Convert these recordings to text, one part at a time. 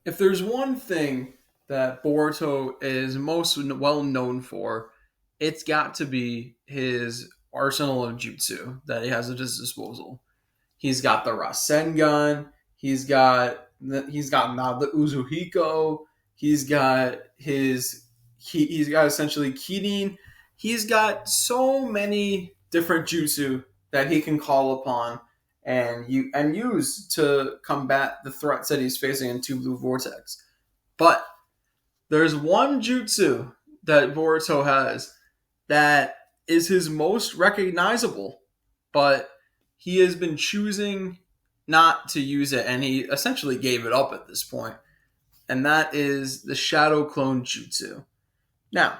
if there's one thing that Boruto is most well known for, it's got to be his arsenal of jutsu that he has at his disposal. He's got the Rasengan. He's got now the Uzuhiko. He's got essentially Kirin. He's got so many different jutsu that he can call upon and use to combat the threats that he's facing in Two Blue Vortex. But there's one jutsu that Boruto has that is his most recognizable, but he has been choosing not to use it, and he essentially gave it up at this point, and that is the Shadow Clone Jutsu. Now,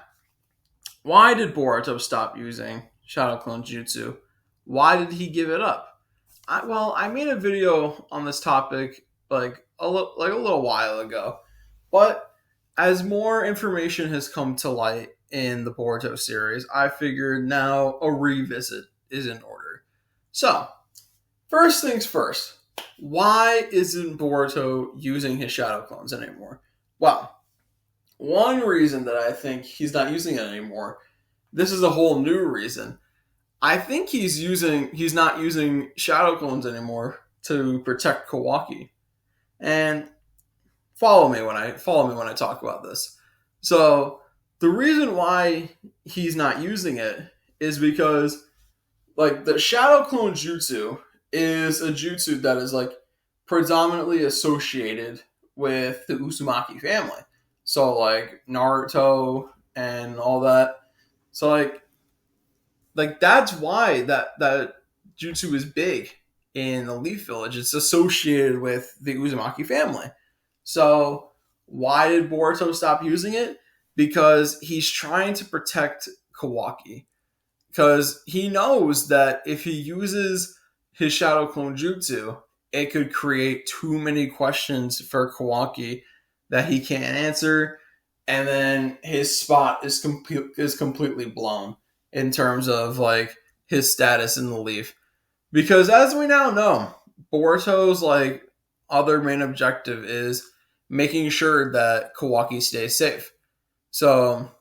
why did Boruto stop using Shadow Clone Jutsu? Why did he give it up? I made a video on this topic like a little while ago, but as more information has come to light in the Boruto series, I figured now a revisit is in order. So, first things first, why isn't Boruto using his shadow clones anymore? Well, one reason that I think he's not using it anymore, this is a whole new reason. I think he's not using shadow clones anymore to protect Kawaki. And follow me when I talk about this. So, the reason why he's not using it is because like the Shadow Clone Jutsu is a jutsu that is like predominantly associated with the Uzumaki family. So like Naruto and all that. So like that's why that jutsu is big in the Leaf Village. It's associated with the Uzumaki family. So why did Boruto stop using it? Because he's trying to protect Kawaki because he knows that if he uses his Shadow Clone Jutsu, it could create too many questions for Kawaki that he can't answer, and then his spot is completely blown in terms of like his status in the Leaf. Because as we now know, Boruto's like other main objective is making sure that Kawaki stays safe. So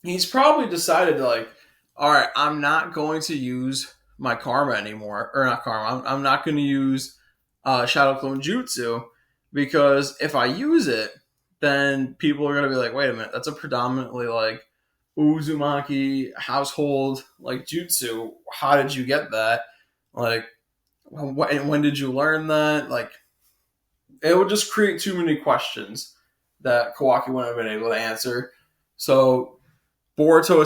he's probably decided to like, all right, I'm not going to use my karma anymore, or not karma. I'm not going to use Shadow Clone Jutsu because if I use it, then people are going to be like, wait a minute, that's a predominantly like Uzumaki household like jutsu. How did you get that? Like, when did you learn that? Like, it would just create too many questions that Kawaki wouldn't have been able to answer. So Boruto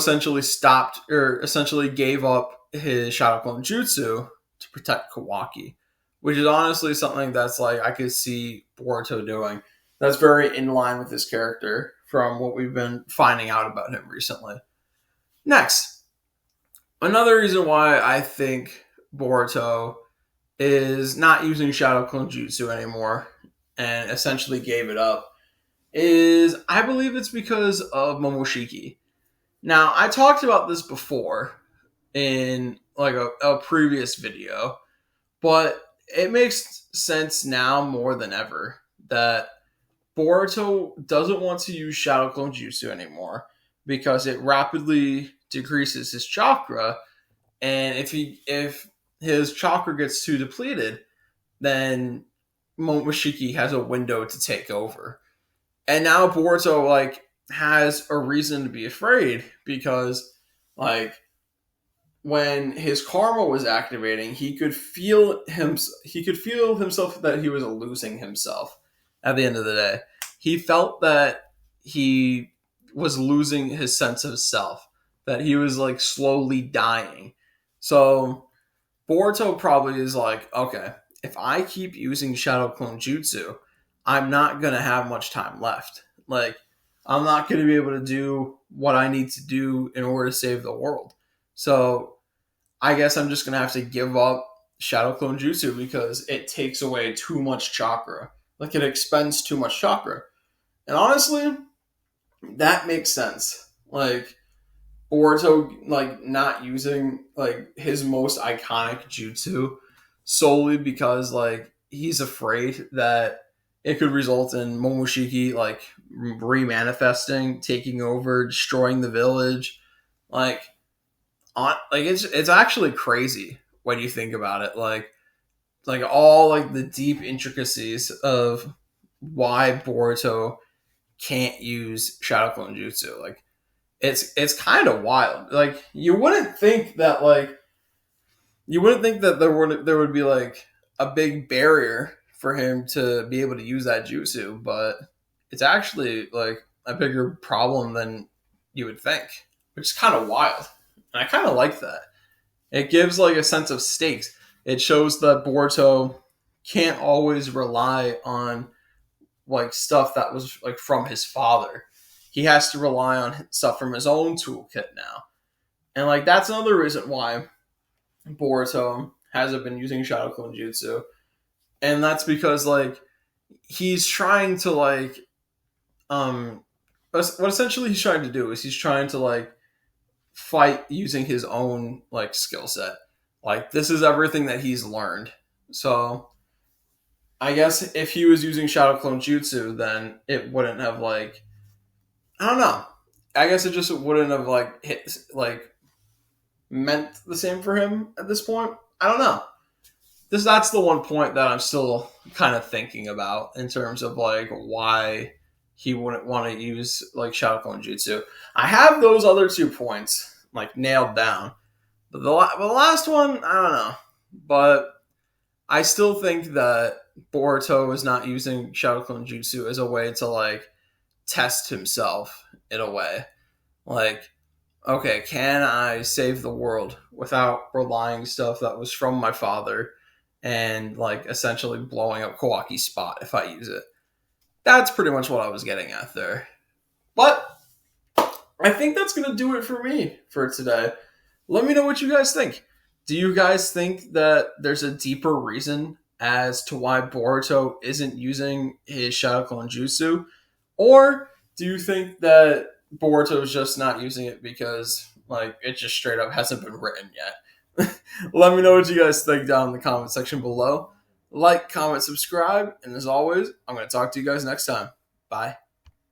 essentially gave up his Shadow Clone Jutsu to protect Kawaki, which is honestly something that's like I could see Boruto doing. That's very in line with his character from what we've been finding out about him recently. Next, another reason why I think Boruto is not using Shadow Clone Jutsu anymore and essentially gave it up is I believe it's because of Momoshiki. Now, I talked about this before in like a previous video, but it makes sense now more than ever that Boruto doesn't want to use Shadow Clone Jutsu anymore because it rapidly decreases his chakra, and if his chakra gets too depleted, then Momoshiki has a window to take over. And now Boruto like has a reason to be afraid because like when his karma was activating, he could feel himself that he was losing himself at the end of the day. He felt that he was losing his sense of self, that he was like slowly dying. So Boruto probably is like, okay, if I keep using Shadow Clone Jutsu, I'm not going to have much time left. Like, I'm not going to be able to do what I need to do in order to save the world. So, I guess I'm just going to have to give up Shadow Clone Jutsu because it takes away too much chakra. Like, it expends too much chakra. And honestly, that makes sense. Like, Boruto, like, not using, like, his most iconic jutsu solely because, like, he's afraid that it could result in Momoshiki like remanifesting, taking over, destroying the village. Like it's actually crazy when you think about it. Like all like the deep intricacies of why Boruto can't use Shadow Clone Jutsu. Like it's kind of wild. Like you wouldn't think that there would be like a big barrier for him to be able to use that jutsu, but it's actually like a bigger problem than you would think, which is kind of wild. And I kind of like that. It gives like a sense of stakes. It shows that Boruto can't always rely on like stuff that was like from his father. He has to rely on stuff from his own toolkit now. And like that's another reason why Boruto hasn't been using Shadow Clone Jutsu. And that's because like he's trying to like what essentially he's trying to do is he's trying to like fight using his own like skill set. Like this is everything that he's learned. So I guess if he was using Shadow Clone Jutsu, then it wouldn't have like I don't know. I guess it just wouldn't have like hit like meant the same for him at this point. I don't know. That's the one point that I'm still kind of thinking about in terms of like why he wouldn't want to use like Shadow Clone Jutsu. I have those other 2 points like nailed down, but the last one I don't know. But I still think that Boruto is not using Shadow Clone Jutsu as a way to like test himself in a way. Like, okay, can I save the world without relying stuff that was from my father and like essentially blowing up Kawaki's spot if I use it? That's pretty much what I was getting at there. But I think that's going to do it for me for today. Let me know what you guys think. Do you guys think that there's a deeper reason as to why Boruto isn't using his Shadow Clone Jutsu? Or do you think that Boruto is just not using it because like it just straight up hasn't been written yet? Let me know what you guys think down in the comment section below. Like, comment, subscribe, and as always, I'm going to talk to you guys next time. Bye.